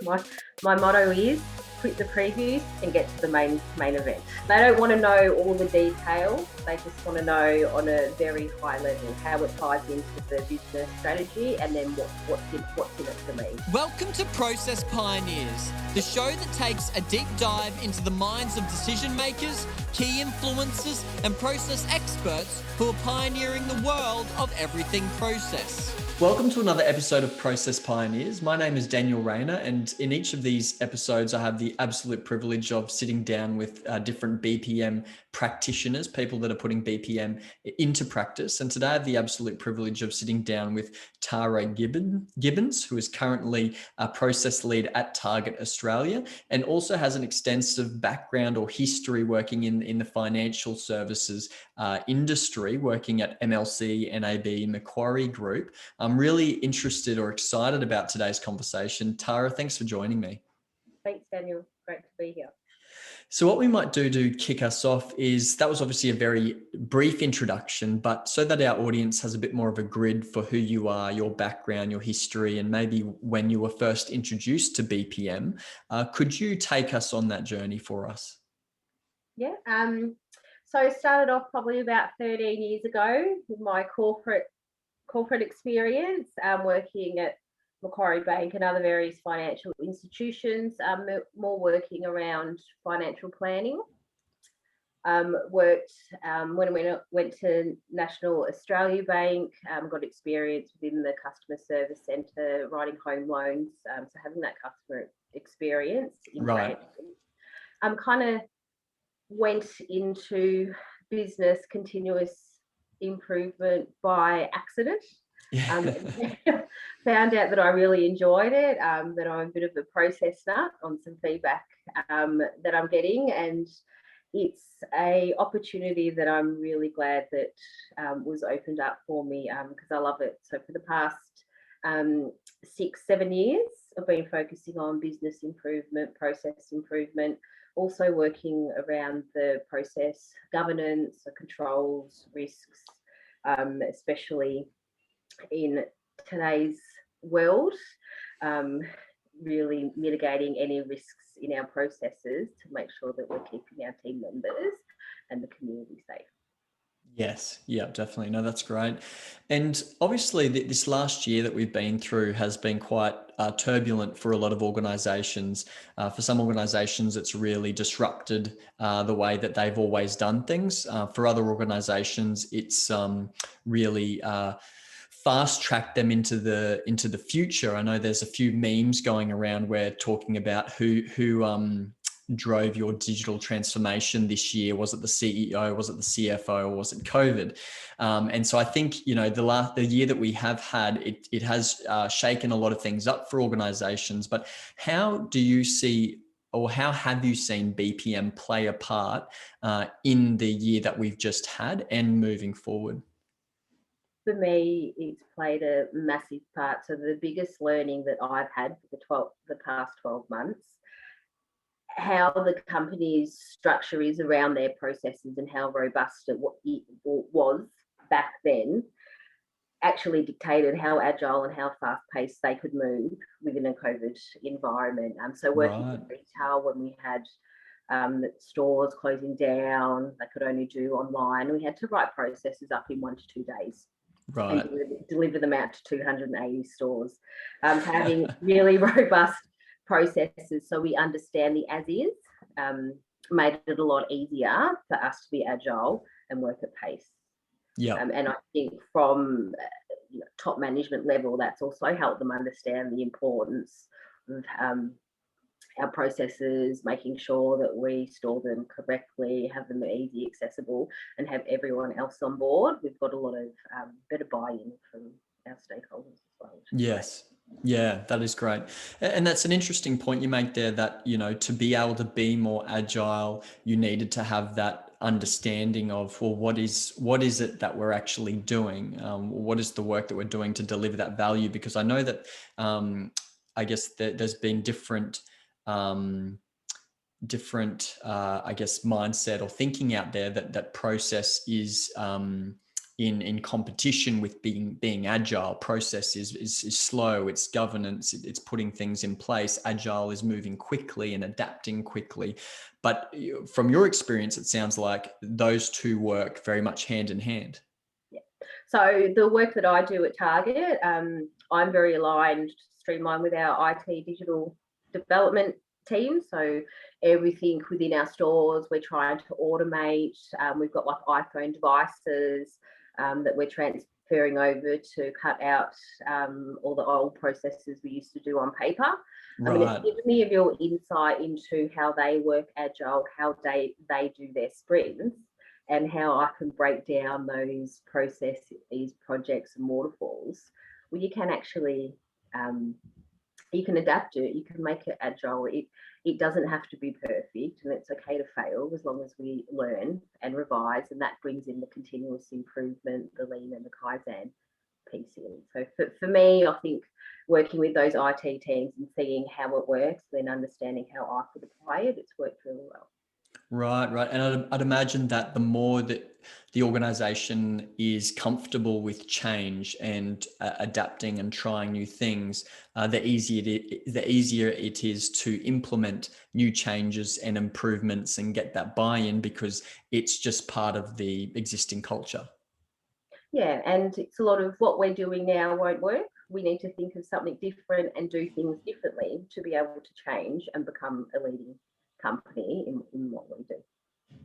My motto is quit the previews and get to the main event. They don't want to know all the details. They just want to know on a very high level how it ties into the business strategy and then what's in it for me. Welcome to Process Pioneers, the show that takes a deep dive into the minds of decision makers, key influencers, and process experts who are pioneering the world of everything process. Welcome to another episode of Process Pioneers. My name is Daniel Rayner, and in each of these episodes, I have the absolute privilege of sitting down with different BPM practitioners, people that are putting BPM into practice. And today I have the absolute privilege of sitting down with Tara Gibbons, who is currently a process lead at Target Australia, and also has an extensive background or history working in the financial services industry, working at MLC, NAB, Macquarie Group. I'm really interested or excited about today's conversation. Tara, thanks for joining me. Thanks, Daniel. Great to be here. So what we might do to kick us off is, that was obviously a very brief introduction, but so that our audience has a bit more of a grid for who you are, your background, your history, and maybe when you were first introduced to BPM, could you take us on that journey for us? Yeah. So I started off probably about 13 years ago with my corporate experience, working at Macquarie Bank and other various financial institutions, more working around financial planning. Worked when we went to National Australia Bank, got experience within the customer service centre, writing home loans, so having that customer experience in Right. kind of went into business continuous improvement by accident. Found out that I really enjoyed it, that I'm a bit of a process nut on some feedback that I'm getting, and it's a opportunity that I'm really glad that was opened up for me, because I love it. So for the past 6-7 years, I've been focusing on business improvement, process improvement, also working around the process governance, the controls, risks, especially in today's world, really mitigating any risks in our processes to make sure that we're keeping our team members and the community safe. Yes, yeah, definitely. No, that's great. And obviously this last year that we've been through has been quite turbulent for a lot of organizations. For some organizations, it's really disrupted the way that they've always done things. For other organizations, it's really fast-tracked them into the future. I know there's a few memes going around where talking about who drove your digital transformation this year. Was it the CEO? Was it the CFO? Or was it COVID? And so I think, the year that we have had, it has shaken a lot of things up for organizations. But how do you see, or how have you seen BPM play a part in the year that we've just had and moving forward? For me, it's played a massive part. So the biggest learning that I've had for the past 12 months, how the company's structure is around their processes and how robust it was back then, actually dictated how agile and how fast-paced they could move within a COVID environment. So working in retail, when we had stores closing down, they could only do online. We had to write processes up in 1 to 2 days. Right. And deliver them out to 280 stores. Having really robust processes so we understand the as is, made it a lot easier for us to be agile and work at pace. Yeah. And I think from top management level, that's also helped them understand the importance of our processes, making sure that we store them correctly, have them easy, accessible, and have everyone else on board. We've got a lot of better buy-in from our stakeholders as well. Yes. Yeah, that is great. And that's an interesting point you make there, that, to be able to be more agile, you needed to have that understanding of, well, what is it that we're actually doing? What is the work that we're doing to deliver that value? Because I know that I guess there's been different I guess mindset or thinking out there that process is in competition with being agile. Process is slow, it's governance, it's putting things in place. Agile is moving quickly and adapting quickly. But from your experience, it sounds like those two work very much hand in hand. Yeah. So the work that I do at Target, I'm very aligned, streamlined with our IT digital development team. So everything within our stores, we're trying to automate. We've got like iPhone devices that we're transferring over to cut out all the old processes we used to do on paper. Right. I mean, it's given me a real insight into how they work agile, how they do their sprints, and how I can break down those processes, projects and waterfalls. Well, you can actually you can adapt it, you can make it agile. It doesn't have to be perfect, and it's okay to fail as long as we learn and revise, and that brings in the continuous improvement, the lean and the Kaizen piece in. So for me, I think working with those IT teams and seeing how it works, then understanding how I could apply it, it's worked really well. Right. And I'd imagine that the more that the organization is comfortable with change and adapting and trying new things, the easier it is to implement new changes and improvements and get that buy-in, because it's just part of the existing culture. Yeah, and it's a lot of what we're doing now won't work. We need to think of something different and do things differently to be able to change and become a leading company in what we do.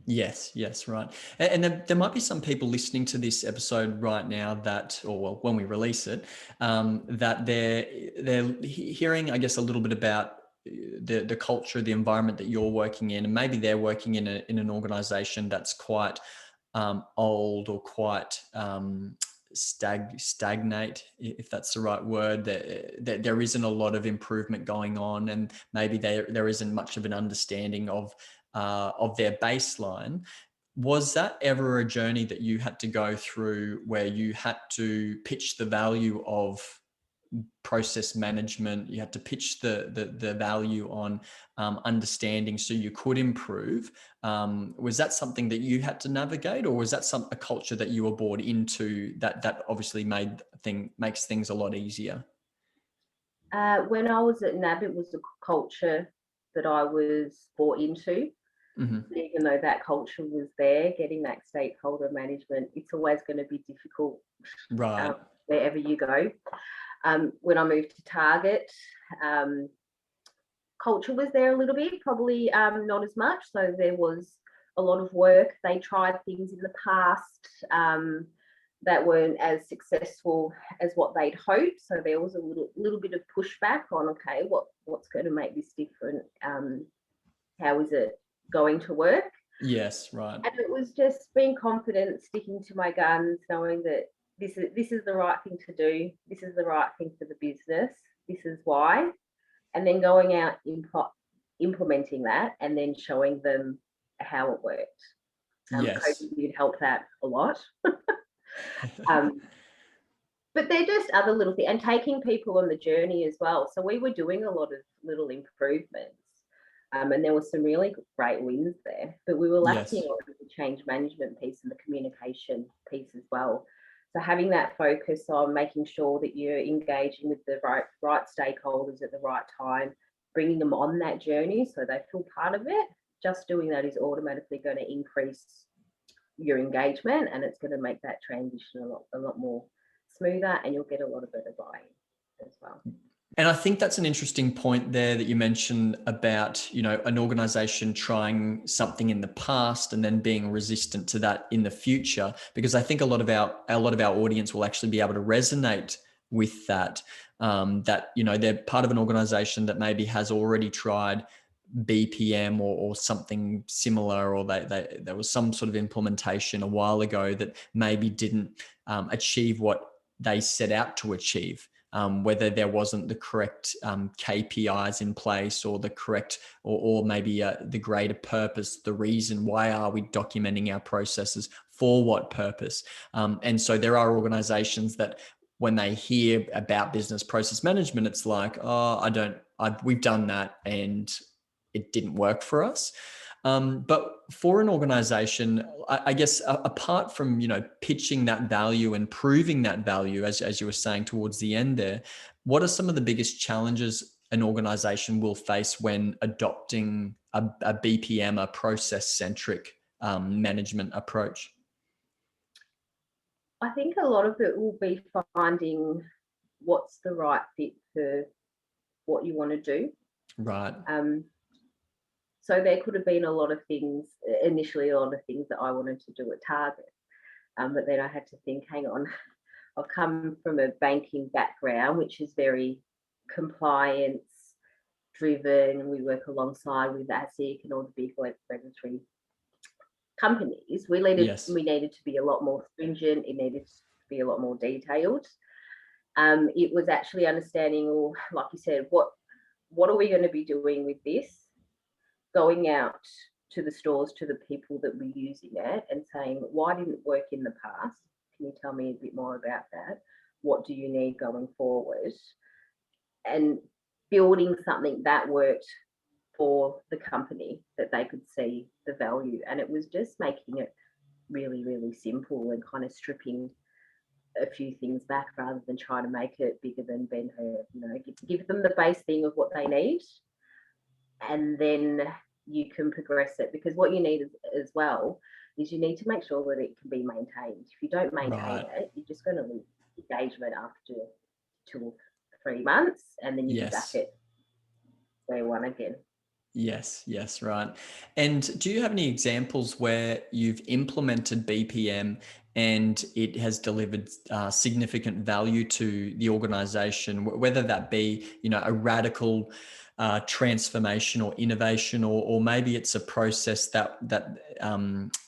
Yes, right. And there might be some people listening to this episode right now that, or well, when we release it, that they're hearing, I guess, a little bit about the culture, the environment that you're working in, and maybe they're working in an organization that's quite old or quite stagnate, if that's the right word. There isn't a lot of improvement going on, and maybe there isn't much of an understanding of their baseline. Was that ever a journey that you had to go through, where you had to pitch the value of process management, you had to pitch the value on understanding so you could improve? Was that something that you had to navigate, or was that a culture that you were brought into that obviously makes things a lot easier? When I was at NAB, it was a culture that I was brought into. Mm-hmm. Even though that culture was there, getting that stakeholder management, it's always going to be difficult, Right. wherever you go. When I moved to Target, culture was there a little bit, probably not as much. So there was a lot of work. They tried things in the past that weren't as successful as what they'd hoped. So there was a little bit of pushback on, okay, what's going to make this different? How is it going to work? Yes, right. And it was just being confident, sticking to my guns, knowing that this is the right thing to do. This is the right thing for the business. This is why. And then going out, implementing that, and then showing them how it worked. Yes. COVID helped that a lot. But they're just other little things, and taking people on the journey as well. So we were doing a lot of little improvements. And there were some really great wins there, but we were lacking on the change management piece and the communication piece as well. So having that focus on making sure that you're engaging with the right stakeholders at the right time, bringing them on that journey so they feel part of it. Just doing that is automatically going to increase your engagement, and it's going to make that transition a lot more smoother, and you'll get a lot of better buy-in as well. And I think that's an interesting point there that you mentioned about, an organization trying something in the past and then being resistant to that in the future, because I think a lot of our audience will actually be able to resonate with that, they're part of an organization that maybe has already tried BPM or something similar, or there was some sort of implementation a while ago that maybe didn't achieve what they set out to achieve. Whether there wasn't the correct KPIs in place, or the correct, or maybe the greater purpose, the reason why are we documenting our processes, for what purpose. And so there are organizations that when they hear about business process management, it's like, oh, we've done that and it didn't work for us. But for an organization, I guess apart from, pitching that value and proving that value, as you were saying towards the end there, what are some of the biggest challenges an organization will face when adopting a BPM, a process-centric management approach? I think a lot of it will be finding what's the right fit for what you want to do. Right. So there could have been a lot of things that I wanted to do at Target. But then I had to think, hang on, I've come from a banking background, which is very compliance driven, and we work alongside with ASIC and all the big regulatory companies. We needed to be a lot more stringent. It needed to be a lot more detailed. It was actually understanding, like you said, what are we going to be doing with this? Going out to the stores, to the people that we're using it, and saying, why didn't it work in the past? Can you tell me a bit more about that? What do you need going forward? And building something that worked for the company, that they could see the value. And it was just making it really, really simple and kind of stripping a few things back rather than trying to make it bigger than Ben-Hur. Give them the base thing of what they need, and then you can progress it, because what you need as well is you need to make sure that it can be maintained. If you don't maintain it, you're just going to lose engagement after 2 or 3 months, and then you're back at square one again. Yes, right. And do you have any examples where you've implemented BPM and it has delivered significant value to the organization, whether that be, a radical transformation or innovation, or maybe it's a process that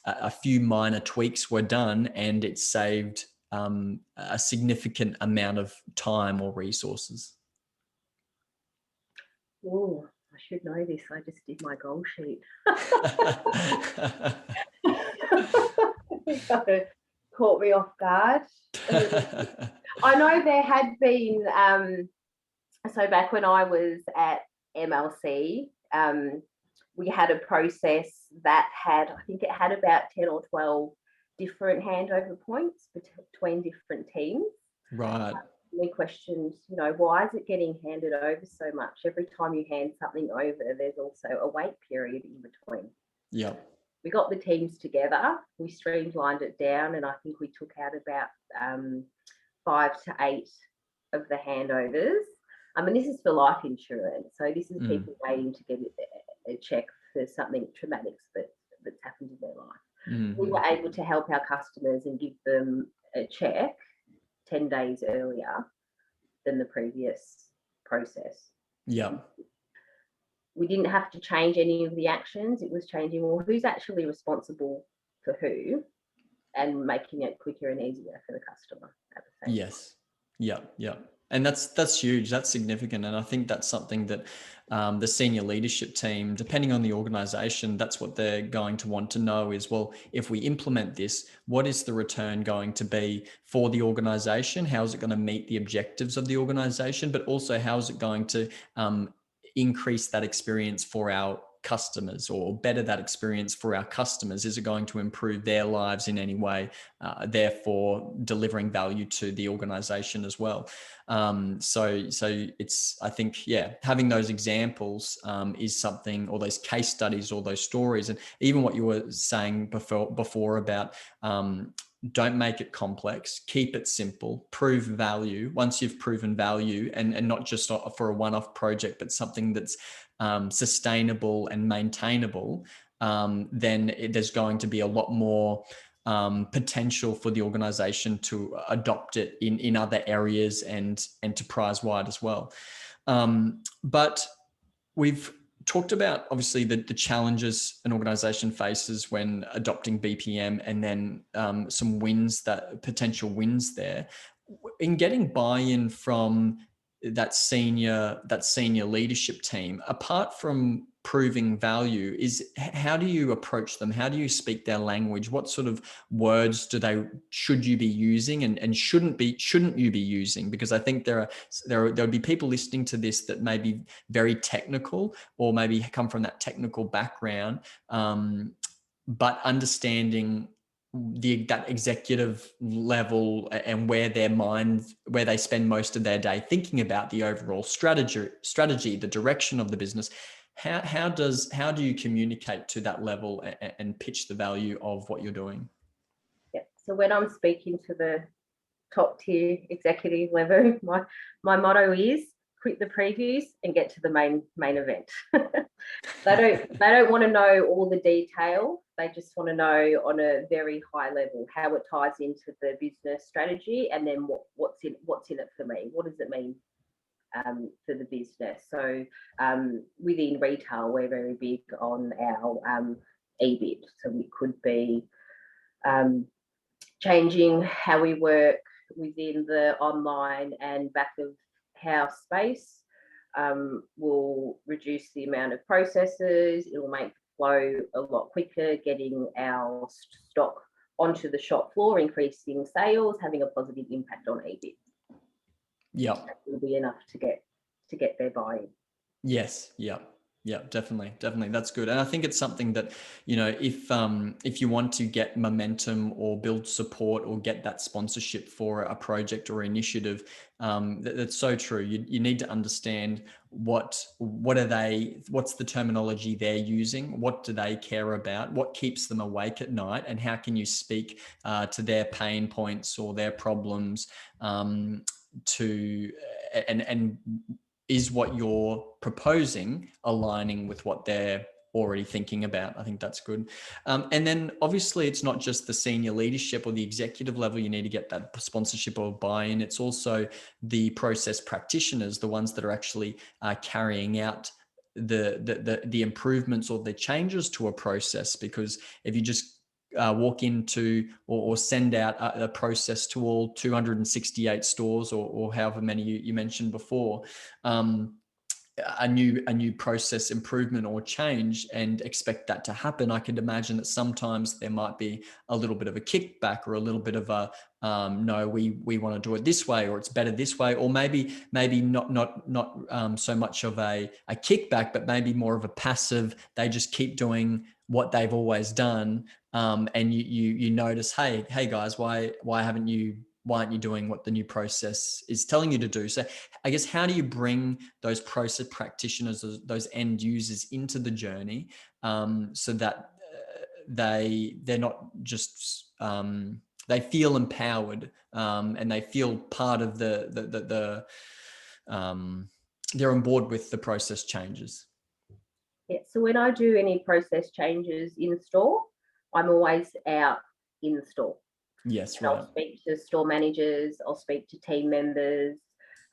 a few minor tweaks were done and it saved a significant amount of time or resources? Oh, I should know this. I just did my goal sheet. Caught me off guard. I know there had been, so back when I was at MLC, we had a process that had about 10 or 12 different handover points between different teams. Right. We questioned, why is it getting handed over so much? Every time you hand something over, there's also a wait period in between. Yeah. We got the teams together, we streamlined it down, and I think we took out about 5 to 8 of the handovers. This is for life insurance. So this is people waiting to get a check for something traumatic that's happened in their life. Mm-hmm. We were able to help our customers and give them a check 10 days earlier than the previous process. Yeah. We didn't have to change any of the actions. It was changing, who's actually responsible for who, and making it quicker and easier for the customer at the same time. Yes. Yeah. And that's huge. That's significant. And I think that's something that the senior leadership team, depending on the organization, that's what they're going to want to know is, well, if we implement this, what is the return going to be for the organization? How is it going to meet the objectives of the organization? But also, how is it going to increase that experience for our customers, or better that experience for our customers? Is it going to improve their lives in any way, therefore delivering value to the organization as well? So it's, I think, having those examples is something, or those case studies, or those stories, and even what you were saying before about don't make it complex, keep it simple, prove value. Once you've proven value, and not just for a one-off project, but something that's sustainable and maintainable, then there's going to be a lot more potential for the organization to adopt it in other areas and enterprise-wide as well. But we've talked about, obviously, the challenges an organization faces when adopting BPM, and then some potential wins there. In getting buy-in from that senior leadership team, apart from proving value, is how do you approach them? How do you speak their language? What sort of words should you be using and shouldn't you be using? Because I think there'll be people listening to this that may be very technical or maybe come from that technical background, but understanding that executive level and where they spend most of their day thinking about the overall strategy, the direction of the business. How do you communicate to that level and pitch the value of what you're doing? Yeah. So when I'm speaking to the top tier executive level, my motto is quit the previews and get to the main event. They don't want to know all the detail. They just want to know on a very high level how it ties into the business strategy, and then what's in it for me. What does it mean for the business? So within retail, we're very big on our EBIT. So we could be changing how we work within the online and back of house space. Will reduce the amount of processes. It will make the flow a lot quicker, getting our stock onto the shop floor, increasing sales, having a positive impact on EBIT. Yeah, that will be enough to get their buy-in. Yes. Yeah, definitely. That's good. And I think it's something that, if you want to get momentum or build support or get that sponsorship for a project or initiative, that's so true. You need to understand what's the terminology they're using, what do they care about, what keeps them awake at night, and how can you speak to their pain points or their problems, and is what you're proposing aligning with what they're already thinking about? I think that's good. And then obviously it's not just the senior leadership or the executive level you need to get that sponsorship or buy-in. It's also the process practitioners, the ones that are actually carrying out the improvements or the changes to a process. Because if you just walk into or send out a process to all 268 stores or however many you mentioned before, a new process improvement or change, and expect that to happen, I could imagine that sometimes there might be a little bit of a kickback or a little bit of a no, we want to do it this way, or it's better this way, or maybe not so much of a kickback, but maybe more of a passive. They just keep doing what they've always done, and you notice, hey guys, why aren't you doing what the new process is telling you to do? So I guess, how do you bring those process practitioners, those end users into the journey, so that they're not just they feel empowered, and they feel part of the they're on board with the process changes? Yeah, so when I do any process changes in store, I'm always out in the store. Yes, And right. I'll speak to store managers, I'll speak to team members.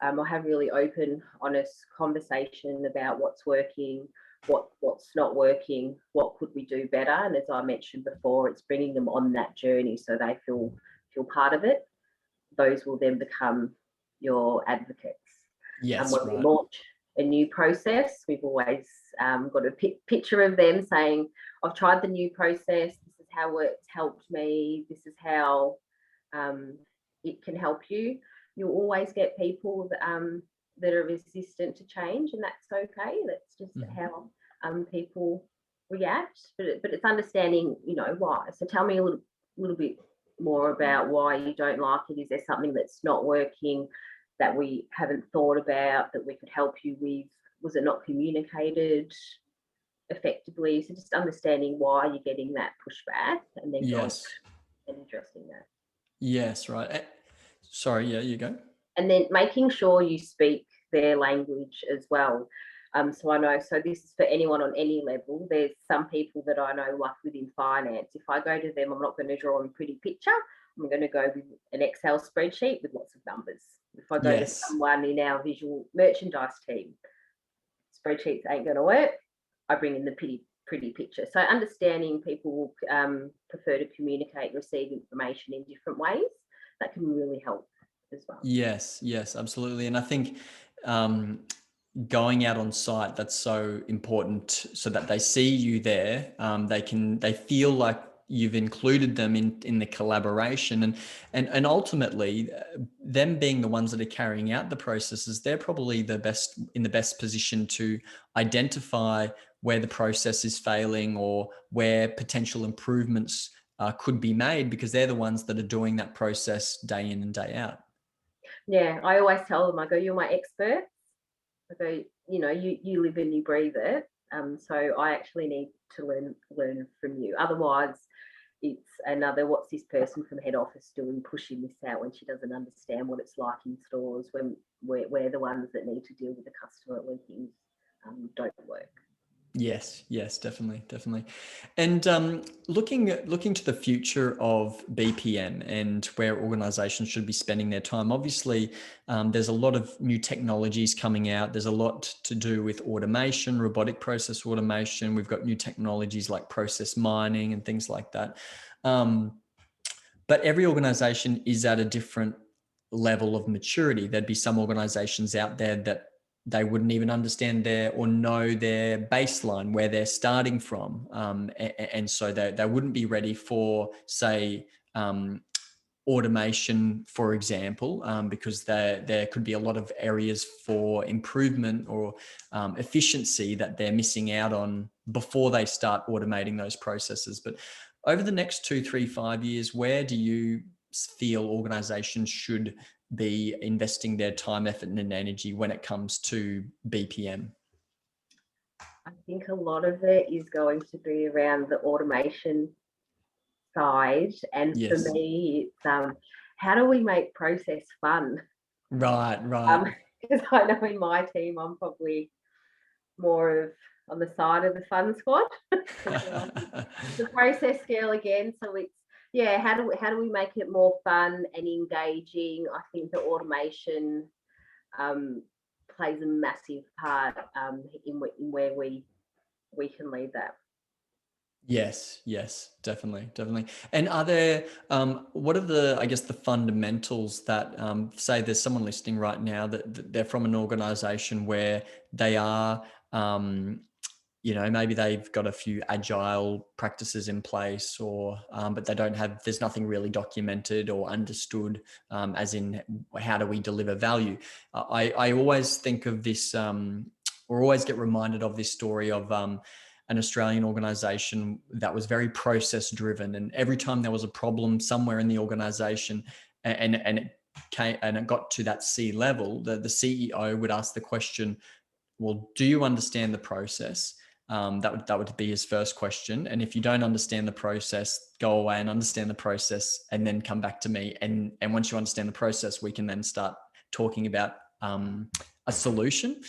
I'll have really open, honest conversation about what's working, what's not working, what could we do better. And as I mentioned before, it's bringing them on that journey so they feel part of it. Those will then become your advocates. Yes, when right. we launch a new process, we've always got a picture of them saying, I've tried the new process, this is how it's helped me, this is how it can help you. You'll always get people that are resistant to change, and that's okay. That's just how people react. But it's understanding, why. So tell me a little bit more about why you don't like it. Is there something that's not working that we haven't thought about that we could help you with? Was it not communicated effectively? So just understanding why you're getting that pushback, and then going and addressing that. Yes, right. Sorry, yeah, you go. And then making sure you speak their language as well. So I know, so this is for anyone on any level. There's some people that I know, like within finance, if I go to them, I'm not going to draw a pretty picture. I'm going to go with an Excel spreadsheet with lots of numbers. If I go to someone in our visual merchandise team, spreadsheets ain't going to work. I bring in the pretty picture. So understanding people prefer to communicate and receive information in different ways, that can really help as well. Yes, absolutely. And I think going out on site, that's so important, so that they see you there. They feel like you've included them in the collaboration, and ultimately them being the ones that are carrying out the processes, they're probably in the best position to identify where the process is failing or where potential improvements could be made, because they're the ones that are doing that process day in and day out. Yeah, I always tell them, I go, you're my experts. I go, you live and you breathe it. So I actually need to learn from you. Otherwise, it's another, what's this person from head office doing, pushing this out when she doesn't understand what it's like in stores, when we're the ones that need to deal with the customer when things don't work. Yes, definitely. And looking to the future of BPM and where organizations should be spending their time, obviously there's a lot of new technologies coming out. There's a lot to do with automation, robotic process automation. We've got new technologies like process mining and things like that. But every organization is at a different level of maturity. There'd be some organizations out there that they wouldn't even understand or know their baseline, where they're starting from. And so they wouldn't be ready for, say, automation, for example, because there could be a lot of areas for improvement or efficiency that they're missing out on before they start automating those processes. But over the next 2, 3, 5 years, where do you feel organizations should be investing their time, effort, and energy when it comes to BPM? I think a lot of it is going to be around the automation side. And Yes. for me, it's how do we make process fun? Right. Because I know in my team, I'm probably more of on the side of the fun squad. The process scale again. So it's, how do we make it more fun and engaging? I think the automation plays a massive part in where we can lead that. Yes, definitely. And are there, what are the, I guess, the fundamentals that, say there's someone listening right now that they're from an organization where they are, maybe they've got a few agile practices in place, or, but they don't have, there's nothing really documented or understood, as in how do we deliver value? I always think of this, or always get reminded of this story of, an Australian organization that was very process driven. And every time there was a problem somewhere in the organization and it got to that C level, the CEO would ask the question, well, do you understand the process? That would be his first question. And if you don't understand the process, go away and understand the process and then come back to me. And once you understand the process, we can then start talking about a solution.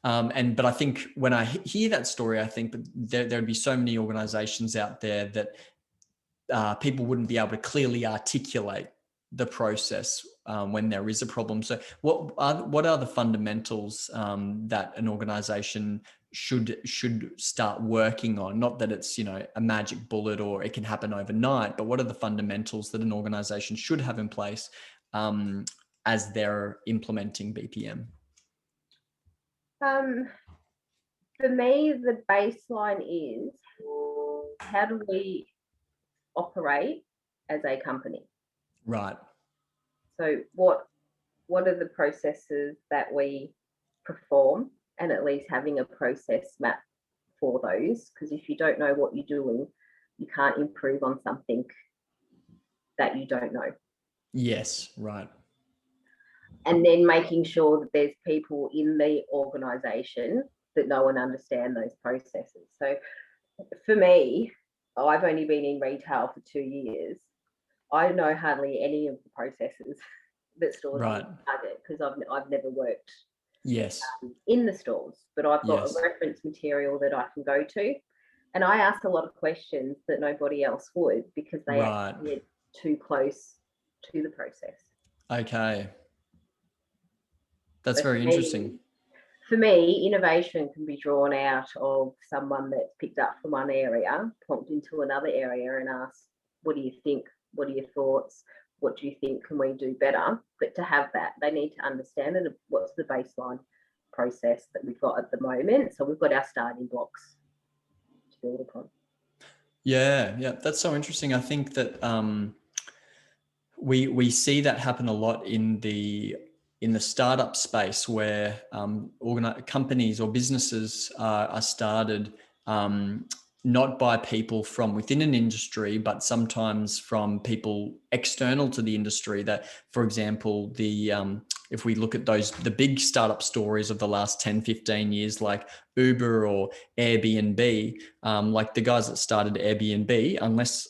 But I think when I hear that story, I think that there'd be so many organizations out there that people wouldn't be able to clearly articulate the process when there is a problem. So what are the fundamentals that an organization should start working on? Not that it's, a magic bullet or it can happen overnight, but what are the fundamentals that an organization should have in place as they're implementing BPM? For me, the baseline is, how do we operate as a company? Right. So what are the processes that we perform, and at least having a process map for those, because if you don't know what you're doing, you can't improve on something that you don't know. Yes, right. And then making sure that there's people in the organisation that know and understand those processes. So for me, I've only been in retail for 2 years. I know hardly any of the processes that stores target, because I've never worked in the stores, but I've got a reference material that I can go to. And I ask a lot of questions that nobody else would, because they actually get too close to the process. Okay. That's very interesting. For me, innovation can be drawn out of someone that's picked up from one area, plonked into another area and asked, what do you think? What are your thoughts? What do you think can we do better? But to have that, they need to understand it. What's the baseline? process that we've got at the moment. So we've got our starting blocks to build upon. Yeah, that's so interesting. I think that we see that happen a lot in the startup space, where companies or businesses are started not by people from within an industry, but sometimes from people external to the industry. That, for example, if we look at the big startup stories of the last 10, 15 years, like Uber or Airbnb, like the guys that started Airbnb, unless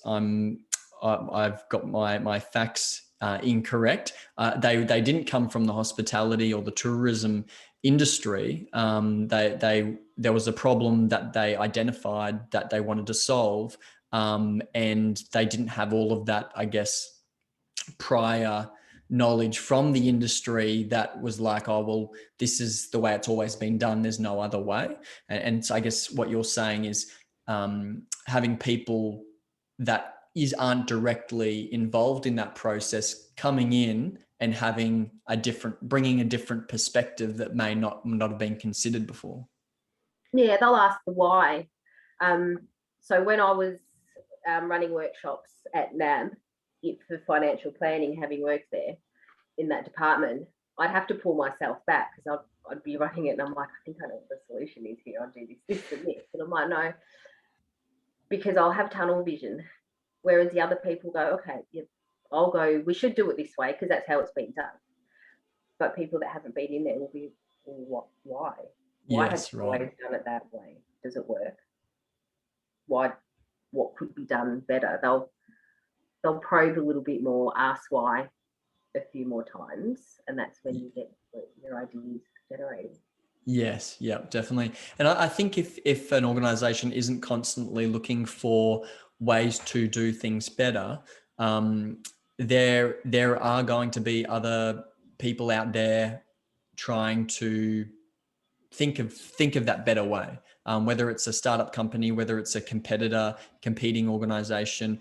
I've got my facts incorrect, they didn't come from the hospitality or the tourism industry. There was a problem that they identified that they wanted to solve, and they didn't have all of that, I guess, prior knowledge from the industry that was like, oh, well, this is the way it's always been done, there's no other way. And so I guess what you're saying is having people that aren't directly involved in that process coming in and bringing a different perspective that may not have been considered before. Yeah, they'll ask the why. So when I was running workshops at NAB for financial planning, having worked there in that department, I'd have to pull myself back because I'd be running it and I'm like, I think I know what the solution is here. I'll do this, and this. And I'm like, no, because I'll have tunnel vision. Whereas the other people go, okay, yeah, I'll go, we should do it this way because that's how it's been done. But people that haven't been in there will be, well, why? Why have you always done it that way? Does it work? What could be done better? They'll probe a little bit more, ask why a few more times, and that's when you get your ideas generated. Yes, yeah, definitely. And I think if an organization isn't constantly looking for ways to do things better, there are going to be other people out there trying to think of that better way. Whether it's a startup company, whether it's a competing organization,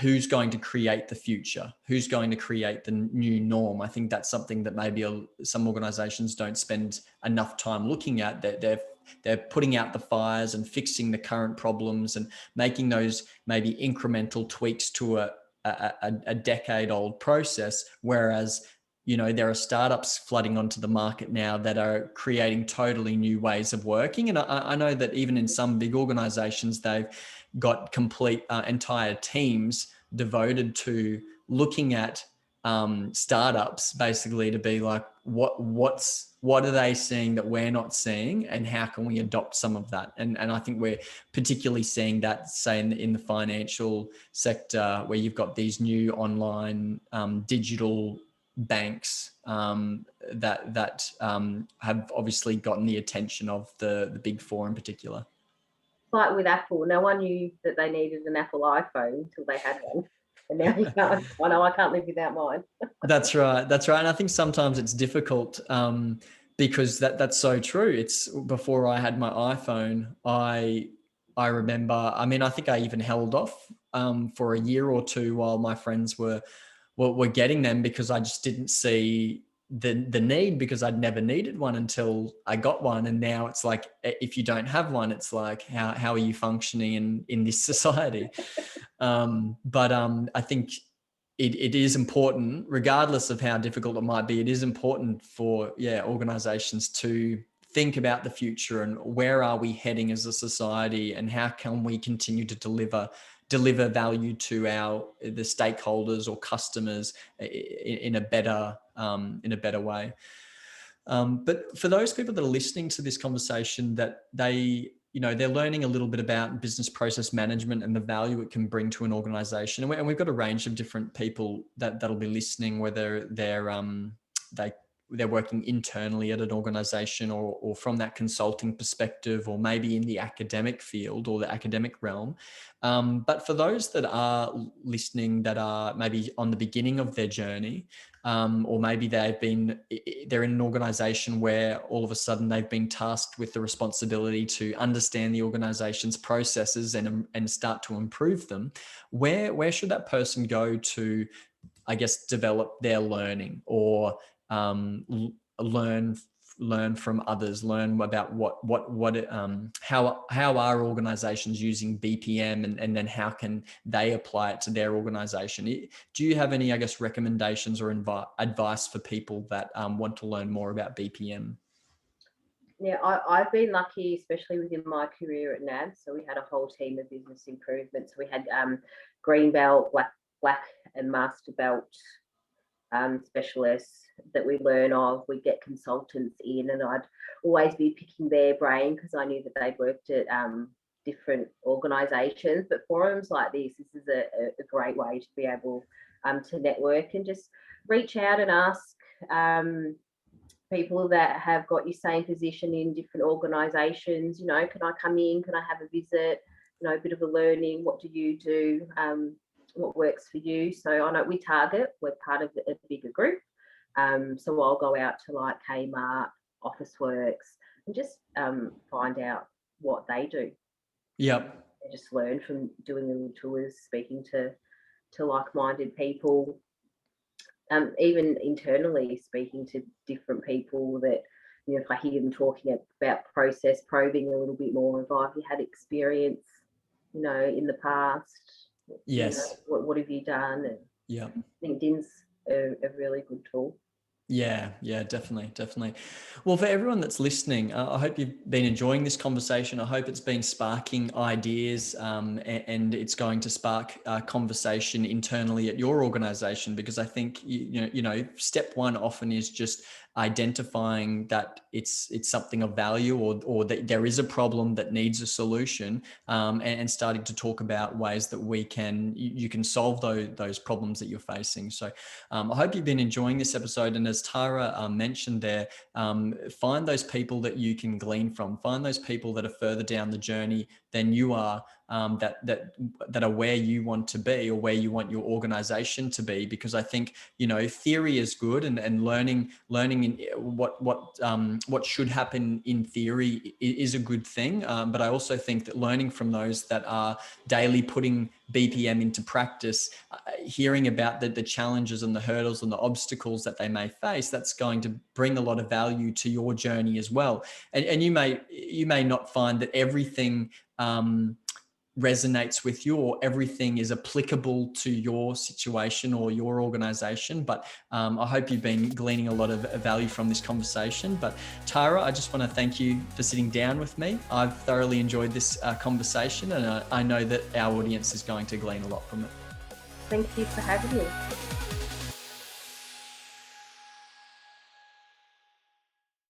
who's going to create the future? Who's going to create the new norm? I think that's something that maybe some organizations don't spend enough time looking at. They're putting out the fires and fixing the current problems and making those maybe incremental tweaks to a decade-old process. Whereas, there are startups flooding onto the market now that are creating totally new ways of working. And I know that even in some big organizations, they've got complete entire teams devoted to looking at startups, basically to be like, what are they seeing that we're not seeing, and how can we adopt some of that? And I think we're particularly seeing that, say, in the financial sector, where you've got these new online digital banks that have obviously gotten the attention of the big four in particular. Like with Apple, no one knew that they needed an Apple iPhone until they had one. And now you can't. I know I can't live without mine. That's right. And I think sometimes it's difficult because that's so true. It's before I had my iPhone, I remember, I think I even held off for a year or two while my friends were getting them, because I just didn't see the need, because I'd never needed one until I got one. And now it's like, if you don't have one, it's like, how are you functioning in this society? But I think it is important, regardless of how difficult it might be, it is important for organizations to think about the future and where are we heading as a society, and how can we continue to deliver value to the stakeholders or customers in a better way. But for those people that are listening to this conversation, that they're learning a little bit about business process management and the value it can bring to an organization. And we've got a range of different people that'll be listening, whether they're working internally at an organization or from that consulting perspective, or maybe in the academic field or the academic realm. But for those that are listening that are maybe on the beginning of their journey, or maybe they're in an organization where all of a sudden they've been tasked with the responsibility to understand the organization's processes and start to improve them, where should that person go to, I guess, develop their learning or learn learn from others, learn about how are organizations using BPM, and then how can they apply it to their organization. Do you have any, I guess, recommendations or advice for people that want to learn more about BPM? Yeah, I've been lucky, especially within my career at NAB. So we had a whole team of business improvement. So we had green belt, black and master belt specialists that we learn of. We get consultants in, and I'd always be picking their brain because I knew that they'd worked at different organisations. But forums like this is a great way to be able to network and just reach out and ask people that have got your same position in different organisations. You know, can I come in? Can I have a visit? You know, a bit of a learning. What do you do? What works for you? So I know we're part of a bigger group. So I'll go out to like Kmart, Officeworks, and just find out what they do. Yep. And just learn from doing little tours, speaking to like-minded people. Even internally, speaking to different people that, you know, if I hear them talking about process, probing a little bit more, if I've had experience, you know, in the past. Yes. You know, what have you done? And yeah, LinkedIn's a really good tool. Yeah, definitely. Well, for everyone that's listening, I hope you've been enjoying this conversation. I hope it's been sparking ideas, and it's going to spark conversation internally at your organization, because I think, you know, step one often is just identifying that it's something of value, or that there is a problem that needs a solution, and starting to talk about ways that you can solve those problems that you're facing. So I hope you've been enjoying this episode. And as Tara mentioned there, find those people that you can glean from. Find those people that are further down the journey than you are, that are where you want to be, or where you want your organization to be. Because I think, you know, theory is good, and learning in what should happen in theory is a good thing. But I also think that learning from those that are daily putting BPM into practice, hearing about the challenges and the hurdles and the obstacles that they may face, that's going to bring a lot of value to your journey as well. And you may not find that everything resonates with you, or everything is applicable to your situation or your organization. But I hope you've been gleaning a lot of value from this conversation. But Tara, I just want to thank you for sitting down with me. I've thoroughly enjoyed this conversation, and I know that our audience is going to glean a lot from it. Thank you for having me.